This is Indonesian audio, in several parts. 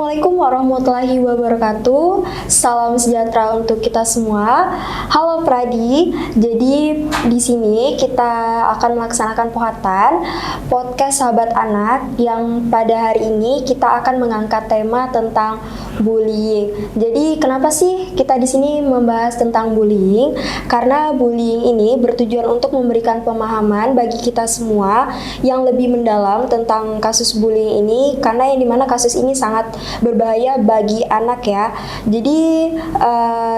Assalamualaikum warahmatullahi wabarakatuh. Salam sejahtera untuk kita semua. Halo Pradi. Jadi di sini kita akan melaksanakan podcast Sahabat Anak yang pada hari ini kita akan mengangkat tema tentang bullying. Jadi kenapa sih kita di sini membahas tentang bullying? Karena bullying ini bertujuan untuk memberikan pemahaman bagi kita semua yang lebih mendalam tentang kasus bullying ini, karena yang dimana kasus ini sangat berbahaya bagi anak ya. Jadi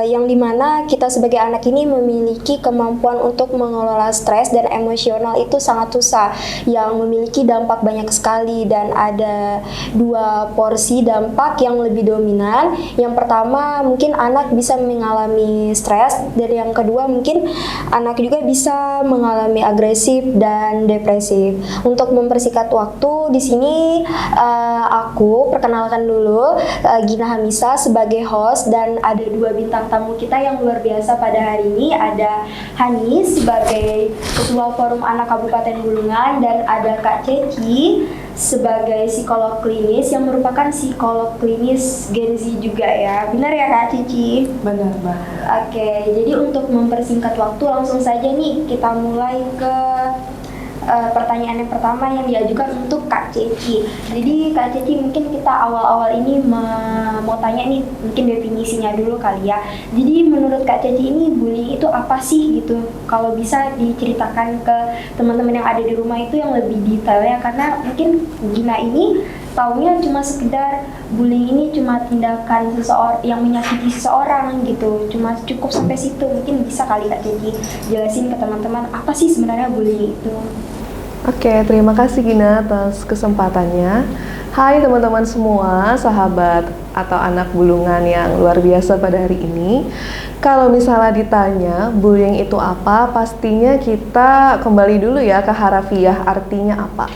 yang dimana kita sebagai anak ini memiliki kemampuan untuk mengelola stres dan emosional itu sangat susah, yang memiliki dampak banyak sekali, dan ada dua porsi dampak yang lebih dominan. Yang pertama mungkin anak bisa mengalami stres, dan yang kedua mungkin anak juga bisa mengalami agresif dan depresif. Untuk mempersingkat waktu di sini aku perkenalkan dulu Gina Hamisa sebagai host, dan ada dua bintang tamu kita yang luar biasa pada hari ini. Ada Hani sebagai Ketua Forum Anak Kabupaten Bulungan, dan ada Kak Ceci sebagai psikolog klinis yang merupakan psikolog klinis Gen Z juga ya. Benar ya Kak Ceci? Benar, Mbak. Oke, jadi untuk mempersingkat waktu langsung saja nih kita mulai ke pertanyaan yang pertama yang diajukan untuk Kak Ceci. Jadi Kak Ceci, mungkin kita awal-awal ini mau tanya nih, mungkin definisinya dulu kali ya. Jadi menurut Kak Ceci ini bullying itu apa sih gitu? Kalau bisa diceritakan ke teman-teman yang ada di rumah itu yang lebih detail ya, karena mungkin Gina ini taunya cuma sekedar bullying ini cuma tindakan seseorang yang menyakiti seseorang gitu, cuma cukup sampai situ. Mungkin bisa kali Kak Ceci jelasin ke teman-teman apa sih sebenarnya bullying itu. Oke, terima kasih Gina atas kesempatannya. Hai teman-teman semua, sahabat atau anak bulungan yang luar biasa pada hari ini. Kalau misalnya ditanya bullying itu apa, pastinya kita kembali dulu ya ke harafiah, artinya apa.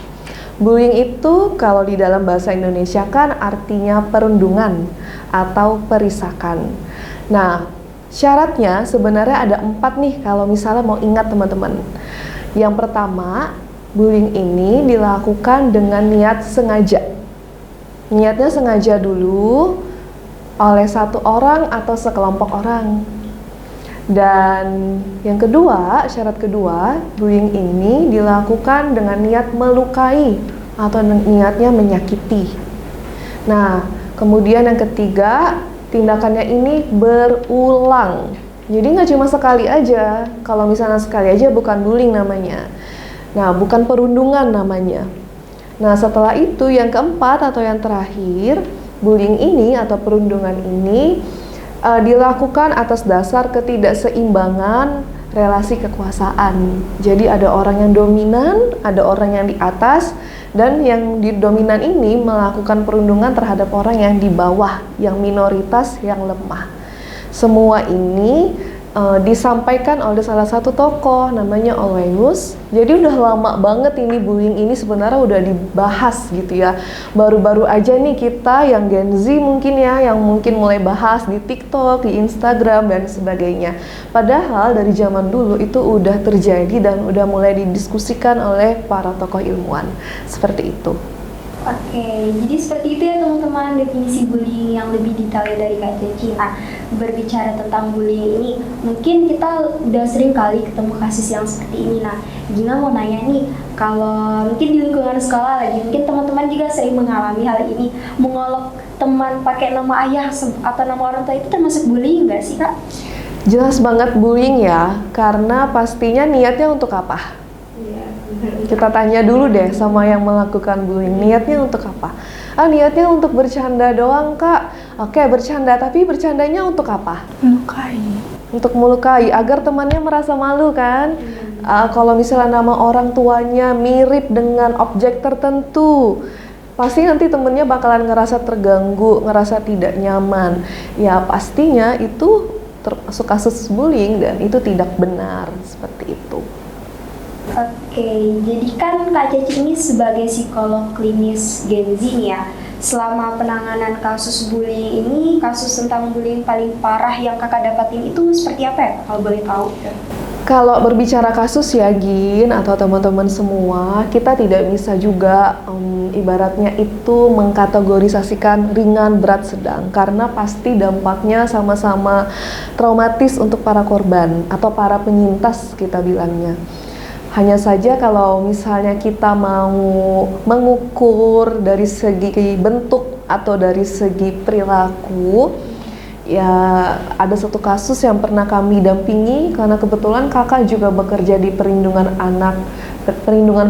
Bullying itu kalau di dalam bahasa Indonesia kan artinya perundungan atau perisakan. Nah, syaratnya sebenarnya ada 4 nih kalau misalnya mau ingat teman-teman. Yang pertama, bullying ini dilakukan dengan niat sengaja. Niatnya sengaja dulu oleh satu orang atau sekelompok orang. Dan yang kedua, syarat kedua, bullying ini dilakukan dengan niat melukai atau niatnya menyakiti. Nah, kemudian yang ketiga, tindakannya ini berulang. Jadi nggak cuma sekali aja. Kalau misalnya sekali aja bukan bullying namanya. Nah, bukan perundungan namanya. Nah, setelah itu yang keempat atau yang terakhir, bullying ini atau perundungan ini dilakukan atas dasar ketidakseimbangan relasi kekuasaan. Jadi ada orang yang dominan, ada orang yang di atas, dan yang di dominan ini melakukan perundungan terhadap orang yang di bawah, yang minoritas, yang lemah. Semua ini disampaikan oleh salah satu tokoh namanya Olweus. Jadi udah lama banget ini bullying ini sebenarnya udah dibahas gitu ya. Baru-baru aja nih kita yang Gen Z mungkin ya, yang mungkin mulai bahas di TikTok, di Instagram dan sebagainya. Padahal dari zaman dulu itu udah terjadi dan udah mulai didiskusikan oleh para tokoh ilmuwan. Seperti itu. Oke, jadi seperti itu ya teman-teman definisi bullying yang lebih detail dari Kak Ceci. Nah, berbicara tentang bullying ini, mungkin kita udah sering kali ketemu kasus yang seperti ini. Nah, Gina mau nanya nih, kalau mungkin di lingkungan sekolah lagi, mungkin teman-teman juga sering mengalami hal ini, mengolok teman pakai nama ayah atau nama orang tua, itu termasuk bullying nggak sih Kak? Jelas banget bullying ya, karena pastinya niatnya untuk apa? Kita tanya dulu deh sama yang melakukan bullying, niatnya untuk apa? Niatnya untuk bercanda doang Kak. Oke, bercanda, tapi bercandanya untuk apa? Melukai. Untuk melukai, agar temannya merasa malu kan? Kalau misalnya nama orang tuanya mirip dengan objek tertentu, pasti nanti temennya bakalan ngerasa terganggu, ngerasa tidak nyaman. Ya pastinya itu termasuk kasus bullying dan itu tidak benar, seperti itu. Oke, jadi kan Kak Ceci ini sebagai psikolog klinis Gen Z nih ya. Selama penanganan kasus bullying ini, kasus tentang bullying paling parah yang kakak dapatin itu seperti apa ya, kalau boleh tahu? Kalau berbicara kasus ya Gin atau teman-teman semua, kita tidak bisa juga ibaratnya itu mengkategorisasikan ringan, berat, sedang, karena pasti dampaknya sama-sama traumatis untuk para korban atau para penyintas kita bilangnya. Hanya saja kalau misalnya kita mau mengukur dari segi bentuk atau dari segi perilaku, ya ada satu kasus yang pernah kami dampingi karena kebetulan kakak juga bekerja di perlindungan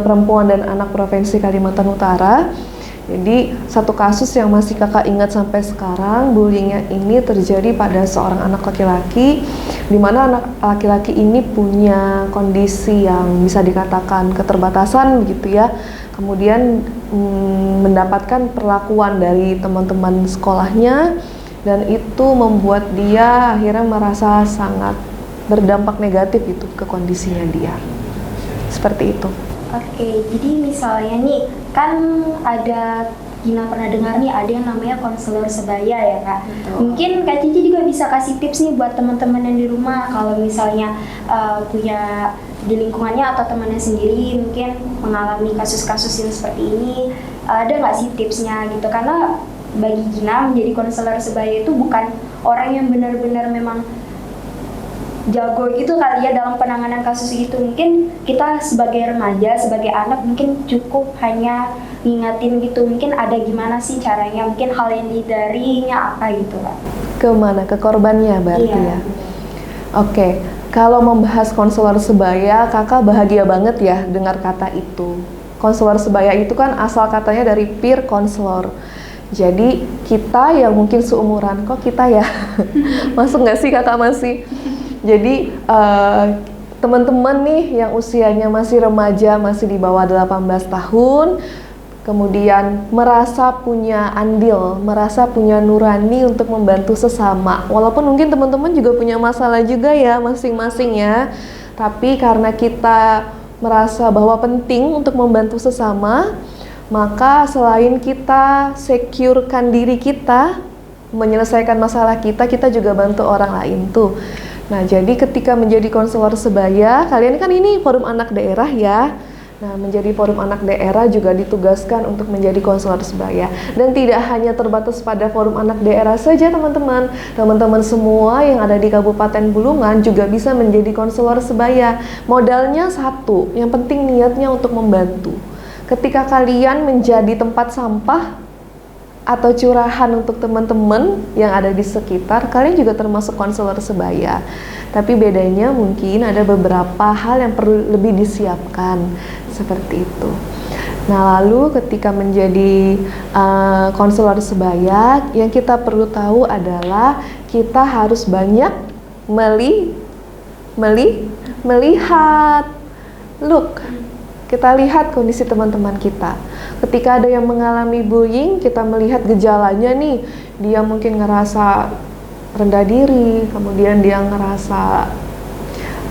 perempuan dan anak Provinsi Kalimantan Utara. Jadi satu kasus yang masih kakak ingat sampai sekarang, bullyingnya ini terjadi pada seorang anak laki-laki, di mana anak laki-laki ini punya kondisi yang bisa dikatakan keterbatasan begitu ya. Kemudian mendapatkan perlakuan dari teman-teman sekolahnya, dan itu membuat dia akhirnya merasa sangat berdampak negatif itu ke kondisinya dia. Seperti itu. Oke, jadi misalnya nih, kan ada, Gina pernah dengar nih, ada yang namanya konselor sebaya ya Kak. Betul. Mungkin Kak Cici juga bisa kasih tips nih buat teman-teman yang di rumah, kalau misalnya punya di lingkungannya atau temannya sendiri mungkin mengalami kasus-kasus yang seperti ini, ada nggak sih tipsnya gitu? Karena bagi Gina menjadi konselor sebaya itu bukan orang yang benar-benar memang jago gitu kali ya dalam penanganan kasus itu. Mungkin kita sebagai remaja, sebagai anak mungkin cukup hanya ngingatin gitu. Mungkin ada gimana sih caranya, mungkin hal yang dihindarinya apa gitu Kak? Kemana? Ke korbannya berarti Iya. ya? Oke, kalau membahas konselor sebaya, kakak bahagia banget ya dengar kata itu. Konselor sebaya itu kan asal katanya dari peer counselor. Jadi kita yang mungkin seumuran, kok kita ya? Masuk nggak sih kakak masih? Jadi teman-teman nih yang usianya masih remaja, masih di bawah 18 tahun, kemudian merasa punya andil, merasa punya nurani untuk membantu sesama. Walaupun mungkin teman-teman juga punya masalah juga ya masing-masing ya. Tapi karena kita merasa bahwa penting untuk membantu sesama, maka selain kita securekan diri kita, menyelesaikan masalah kita juga bantu orang lain tuh. Nah, jadi ketika menjadi konselor sebaya, kalian kan ini forum anak daerah ya. Nah, menjadi forum anak daerah juga ditugaskan untuk menjadi konselor sebaya. Dan tidak hanya terbatas pada forum anak daerah saja teman-teman. Teman-teman semua yang ada di Kabupaten Bulungan juga bisa menjadi konselor sebaya. Modalnya satu, yang penting niatnya untuk membantu. Ketika kalian menjadi tempat sampah atau curahan untuk teman-teman yang ada di sekitar, kalian juga termasuk konselor sebaya. Tapi bedanya mungkin ada beberapa hal yang perlu lebih disiapkan, seperti itu. Nah, lalu ketika menjadi konselor sebaya, yang kita perlu tahu adalah kita harus banyak melihat. Look, kita lihat kondisi teman-teman kita. Ketika ada yang mengalami bullying, kita melihat gejalanya nih. Dia mungkin ngerasa rendah diri, kemudian dia ngerasa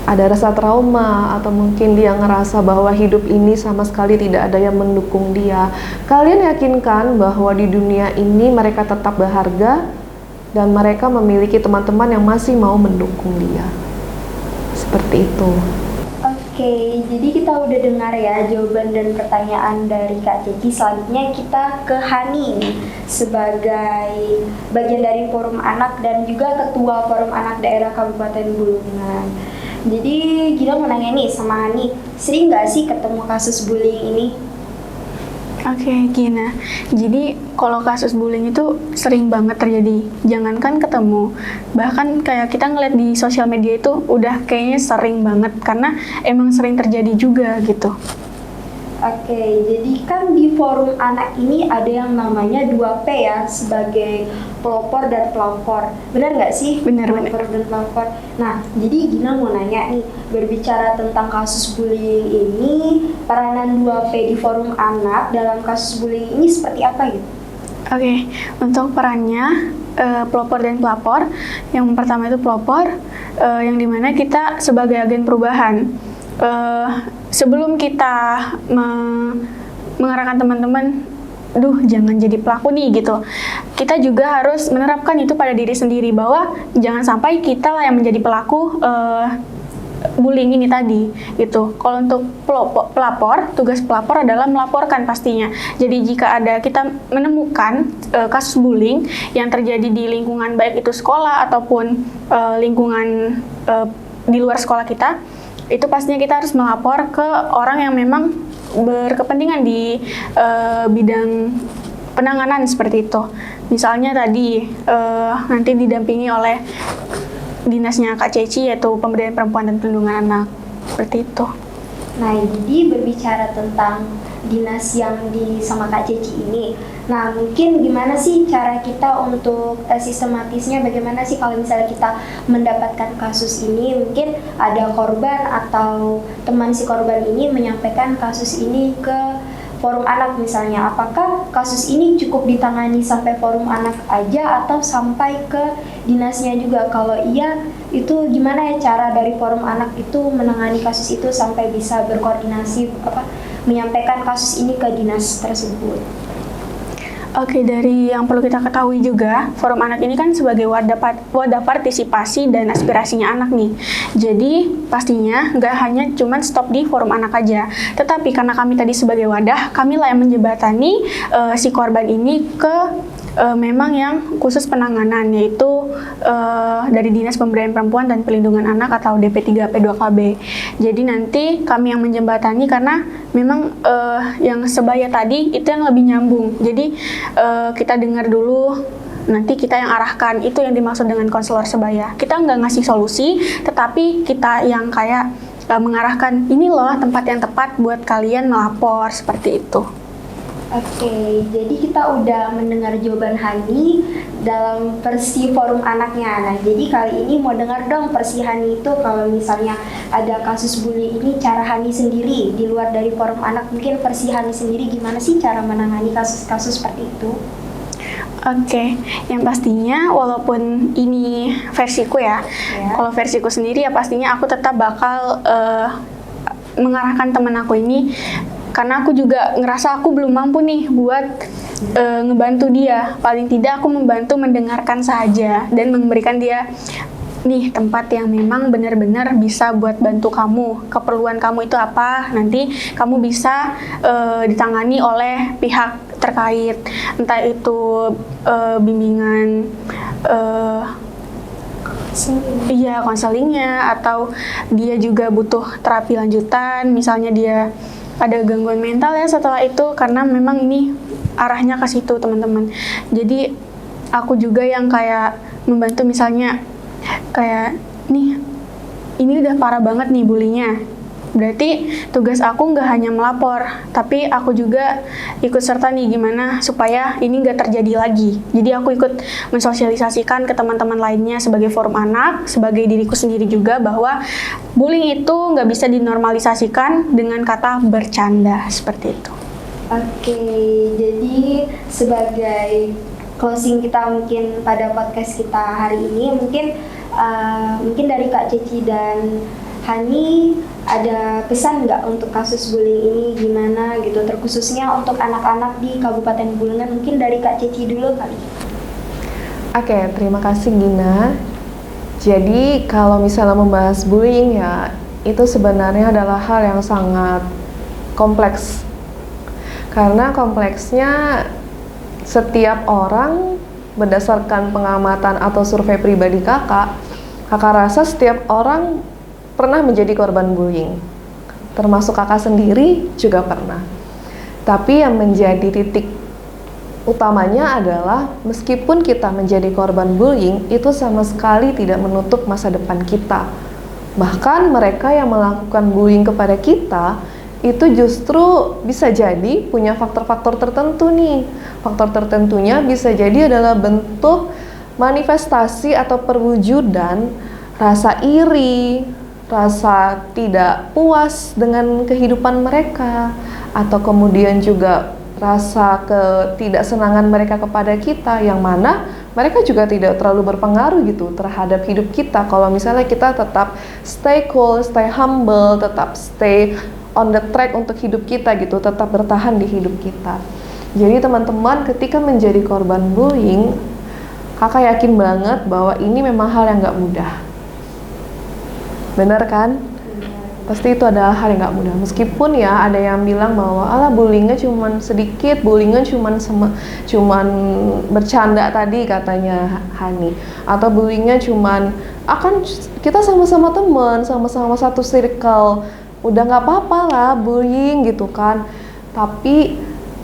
ada rasa trauma, atau mungkin dia ngerasa bahwa hidup ini sama sekali tidak ada yang mendukung dia. Kalian yakinkan bahwa di dunia ini mereka tetap berharga dan mereka memiliki teman-teman yang masih mau mendukung dia. Seperti itu. Oke, jadi kita udah dengar ya jawaban dan pertanyaan dari Kak Cici. Selanjutnya kita ke Hani nih, sebagai bagian dari Forum Anak dan juga Ketua Forum Anak Daerah Kabupaten Bulungan. Jadi Gina mau nanya nih sama Hani, sering nggak sih ketemu kasus bullying ini? Oke, Gina. Jadi kalau kasus bullying itu sering banget terjadi. Jangankan ketemu, bahkan kayak kita ngeliat di sosial media itu udah kayaknya sering banget karena emang sering terjadi juga gitu. Oke, jadi kan di forum anak ini ada yang namanya 2P ya, sebagai pelopor dan pelapor. Benar nggak sih? Benar. Pelopor dan pelapor. Nah, jadi Gina mau nanya nih, berbicara tentang kasus bullying ini, peranan 2P di forum anak dalam kasus bullying ini seperti apa gitu? Oke, untuk perannya pelopor dan pelapor, yang pertama itu pelopor, yang dimana kita sebagai agen perubahan. Sebelum kita mengarahkan teman-teman, jangan jadi pelaku nih gitu, kita juga harus menerapkan itu pada diri sendiri bahwa jangan sampai kita lah yang menjadi pelaku bullying ini tadi gitu. Kalau untuk pelapor, tugas pelapor adalah melaporkan pastinya. Jadi jika ada kita menemukan kasus bullying yang terjadi di lingkungan baik itu sekolah ataupun lingkungan di luar sekolah kita, itu pastinya kita harus melapor ke orang yang memang berkepentingan di bidang penanganan seperti itu. Misalnya tadi nanti didampingi oleh dinasnya Kak Ceci, yaitu Pemberdayaan Perempuan dan Perlindungan Anak, seperti itu. Nah, jadi berbicara tentang dinas yang sama Kak Ceci ini, nah mungkin gimana sih cara kita untuk sistematisnya, bagaimana sih kalau misalnya kita mendapatkan kasus ini, mungkin ada korban atau teman si korban ini menyampaikan kasus ini ke forum anak misalnya, apakah kasus ini cukup ditangani sampai forum anak aja atau sampai ke dinasnya juga? Kalau iya, itu gimana ya cara dari forum anak itu menangani kasus itu sampai bisa berkoordinasi menyampaikan kasus ini ke dinas tersebut? Oke, dari yang perlu kita ketahui juga, Forum Anak ini kan sebagai wadah partisipasi dan aspirasinya anak nih. Jadi pastinya nggak hanya cuman stop di Forum Anak aja, tetapi karena kami tadi sebagai wadah, kamilah yang menjembatani si korban ini ke memang yang khusus penanganan, yaitu dari Dinas Pemberdayaan Perempuan dan Perlindungan Anak atau DP3P2KB. Jadi nanti kami yang menjembatani karena memang yang sebaya tadi itu yang lebih nyambung. Jadi kita dengar dulu, nanti kita yang arahkan. Itu yang dimaksud dengan konselor sebaya. Kita nggak ngasih solusi, tetapi kita yang kayak mengarahkan, ini loh tempat yang tepat buat kalian melapor, seperti itu. Oke, jadi kita udah mendengar jawaban Hani dalam versi forum anaknya. Nah, jadi kali ini mau dengar dong versi Hani itu kalau misalnya ada kasus bully ini, cara Hani sendiri di luar dari forum anak, mungkin versi Hani sendiri gimana sih cara menangani kasus-kasus seperti itu? Oke, yang pastinya walaupun ini versiku ya, kalau versiku sendiri ya pastinya aku tetap bakal mengarahkan teman aku ini, karena aku juga ngerasa aku belum mampu nih buat ngebantu dia. Paling tidak aku membantu mendengarkan saja dan memberikan dia nih tempat yang memang benar-benar bisa buat bantu kamu. Keperluan kamu itu apa? Nanti kamu bisa ditangani oleh pihak terkait, entah itu bimbingan konselingnya, atau dia juga butuh terapi lanjutan, misalnya dia ada gangguan mental ya setelah itu, karena memang ini arahnya ke situ teman-teman. Jadi aku juga yang kayak membantu, misalnya kayak nih ini udah parah banget nih bulinya, berarti tugas aku nggak hanya melapor, tapi aku juga ikut serta nih gimana supaya ini nggak terjadi lagi. Jadi aku ikut mensosialisasikan ke teman-teman lainnya sebagai forum anak, sebagai diriku sendiri juga, bahwa bullying itu nggak bisa dinormalisasikan dengan kata bercanda, seperti itu. Oke, jadi sebagai closing kita mungkin pada podcast kita hari ini, mungkin dari Kak Ceci dan Hani ada pesan nggak untuk kasus bullying ini gimana gitu, terkhususnya untuk anak-anak di Kabupaten Bulungan? Mungkin dari Kak Ceci dulu kali. Oke, terima kasih Gina. Jadi kalau misalnya membahas bullying ya, itu sebenarnya adalah hal yang sangat kompleks. Karena kompleksnya setiap orang, berdasarkan pengamatan atau survei pribadi kakak rasa setiap orang pernah menjadi korban bullying, termasuk kakak sendiri juga pernah. Tapi yang menjadi titik utamanya adalah meskipun kita menjadi korban bullying, itu sama sekali tidak menutup masa depan kita. Bahkan mereka yang melakukan bullying kepada kita itu justru bisa jadi punya faktor-faktor tertentu nih. Faktor tertentunya bisa jadi adalah bentuk manifestasi atau perwujudan rasa iri, rasa tidak puas dengan kehidupan mereka, atau kemudian juga rasa ketidaksenangan mereka kepada kita, yang mana mereka juga tidak terlalu berpengaruh gitu terhadap hidup kita kalau misalnya kita tetap stay cool, stay humble, tetap stay on the track untuk hidup kita gitu, tetap bertahan di hidup kita. Jadi teman-teman, ketika menjadi korban bullying, kakak yakin banget bahwa ini memang hal yang gak mudah. Benar kan? Pasti itu adalah hal yang nggak mudah. Meskipun ya ada yang bilang bahwa alah bullyingnya cuman sedikit, bullyingnya cuman bercanda tadi katanya Hani, atau bullyingnya cuman akan kita sama-sama teman, sama-sama satu circle, udah nggak apa-apa lah bullying gitu kan. Tapi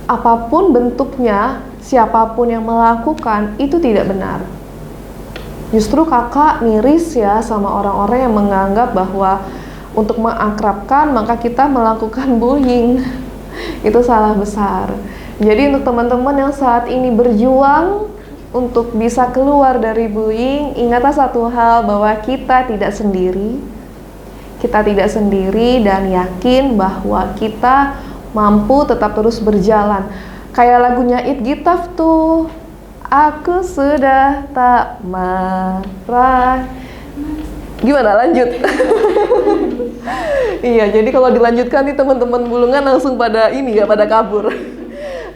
apapun bentuknya, siapapun yang melakukan itu tidak benar. Justru kakak miris ya sama orang-orang yang menganggap bahwa untuk mengakrabkan maka kita melakukan bullying. Itu salah besar. Jadi untuk teman-teman yang saat ini berjuang untuk bisa keluar dari bullying, ingatlah satu hal bahwa kita tidak sendiri. Kita tidak sendiri dan yakin bahwa kita mampu tetap terus berjalan. Kayak lagunya It Gitaf tuh, aku sudah tak marah. Gimana lanjut? Iya, jadi kalau dilanjutkan nih teman-teman Bulungan langsung pada ini ya, pada kabur.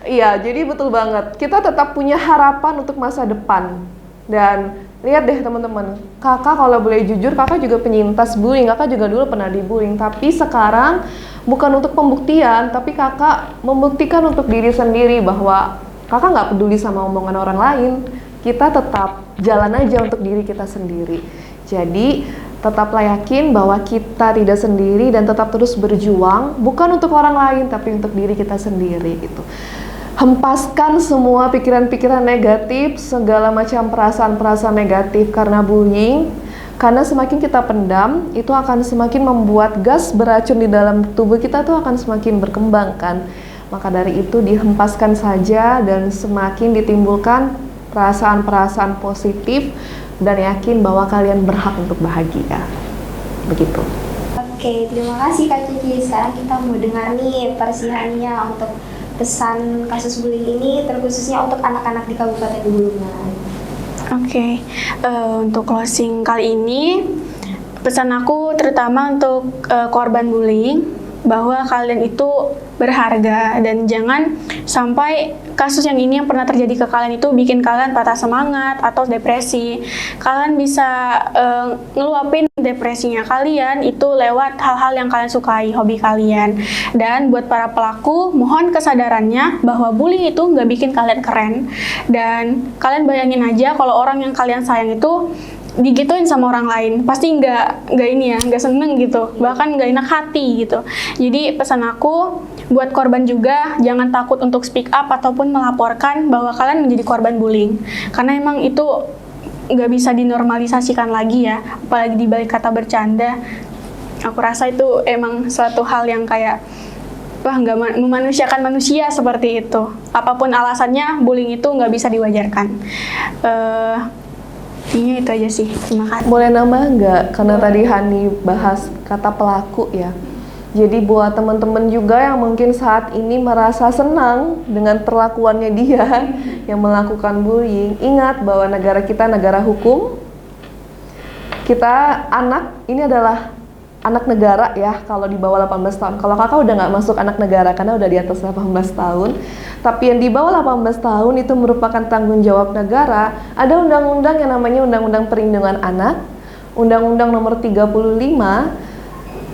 Iya, jadi betul banget. Kita tetap punya harapan untuk masa depan. Dan lihat deh teman-teman, kakak kalau boleh jujur, kakak juga penyintas bullying. Kakak juga dulu pernah dibullying, tapi sekarang bukan untuk pembuktian, tapi kakak membuktikan untuk diri sendiri bahwa kakak nggak peduli sama omongan orang lain. Kita tetap jalan aja untuk diri kita sendiri. Jadi tetaplah yakin bahwa kita tidak sendiri dan tetap terus berjuang, bukan untuk orang lain tapi untuk diri kita sendiri gitu. Hempaskan semua pikiran-pikiran negatif, segala macam perasaan-perasaan negatif karena bullying. Karena semakin kita pendam, itu akan semakin membuat gas beracun di dalam tubuh kita tuh akan semakin berkembang kan. Maka dari itu dihempaskan saja dan semakin ditimbulkan perasaan-perasaan positif dan yakin bahwa kalian berhak untuk bahagia. Begitu. Oke, terima kasih Kak Cici. Sekarang kita mau dengar nih persihannya untuk pesan kasus bullying ini, terkhususnya untuk anak-anak di Kabupaten Bulungan. Oke, untuk closing kali ini, pesan aku terutama untuk korban bullying, bahwa kalian itu berharga dan jangan sampai kasus yang ini yang pernah terjadi ke kalian itu bikin kalian patah semangat atau depresi. Kalian bisa ngeluapin depresinya kalian itu lewat hal-hal yang kalian sukai, hobi kalian. Dan buat para pelaku, mohon kesadarannya bahwa bullying itu nggak bikin kalian keren. Dan kalian bayangin aja kalau orang yang kalian sayang itu digituin sama orang lain, pasti nggak seneng gitu, bahkan nggak enak hati gitu. Jadi pesan aku buat korban juga, jangan takut untuk speak up ataupun melaporkan bahwa kalian menjadi korban bullying, karena emang itu nggak bisa dinormalisasikan lagi ya, apalagi di balik kata bercanda. Aku rasa itu emang suatu hal yang kayak wah, nggak memanusiakan manusia seperti itu. Apapun alasannya, bullying itu nggak bisa diwajarkan. Iya, itu aja sih. Terima kasih. Boleh nambah nggak? Karena tadi Hani bahas kata pelaku ya. Jadi buat teman-teman juga yang mungkin saat ini merasa senang dengan perlakuannya dia yang melakukan bullying, ingat bahwa negara kita negara hukum. Kita ini adalah anak negara ya kalau di bawah 18 tahun. Kalau kakak udah nggak masuk anak negara karena udah di atas 18 tahun. Tapi yang di bawah 18 tahun itu merupakan tanggung jawab negara. Ada undang-undang yang namanya Undang-Undang Perlindungan Anak, Undang-Undang Nomor 35.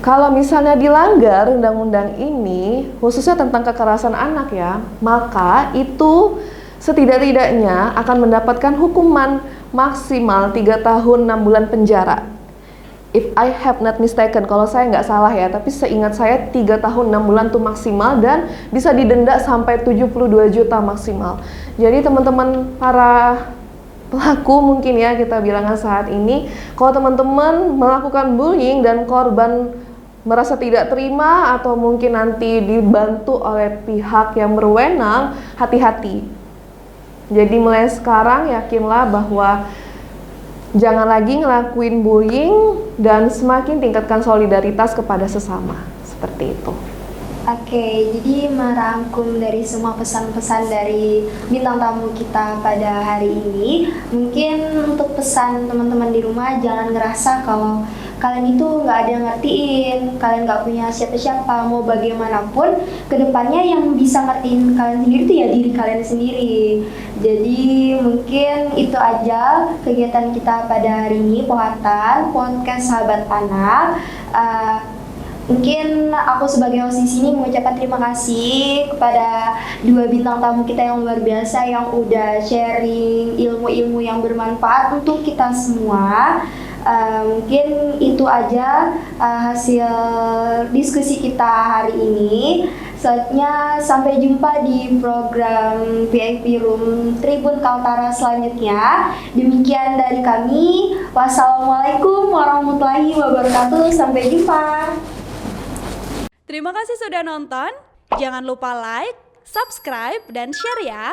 Kalau misalnya dilanggar undang-undang ini, khususnya tentang kekerasan anak ya, maka itu setidak-tidaknya akan mendapatkan hukuman maksimal 3 tahun 6 bulan penjara. If I have not mistaken, kalau saya nggak salah ya, tapi seingat saya 3 tahun 6 bulan itu maksimal dan bisa didenda sampai 72 juta maksimal. Jadi teman-teman para pelaku mungkin ya kita bilangnya saat ini, kalau teman-teman melakukan bullying dan korban merasa tidak terima atau mungkin nanti dibantu oleh pihak yang berwenang, hati-hati. Jadi mulai sekarang yakinlah bahwa jangan lagi ngelakuin bullying dan semakin tingkatkan solidaritas kepada sesama. Seperti itu. Oke, jadi merangkum dari semua pesan-pesan dari bintang tamu kita pada hari ini, mungkin untuk pesan teman-teman di rumah, jangan ngerasa kalau kalian itu nggak ada yang ngertiin, kalian nggak punya siapa-siapa, mau bagaimanapun, kedepannya yang bisa ngertiin kalian sendiri itu ya diri kalian sendiri. Jadi mungkin itu aja kegiatan kita pada hari ini, Pohatan, podcast Sahabat Anak. Mungkin aku sebagai host di sini mengucapkan terima kasih kepada dua bintang tamu kita yang luar biasa yang udah sharing ilmu-ilmu yang bermanfaat untuk kita semua. Mungkin itu aja hasil diskusi kita hari ini. Selanjutnya sampai jumpa di program VIP Room Tribun Kaltara selanjutnya. Demikian dari kami. Wassalamualaikum warahmatullahi wabarakatuh. Sampai jumpa. Terima kasih sudah nonton. Jangan lupa like, subscribe, dan share ya.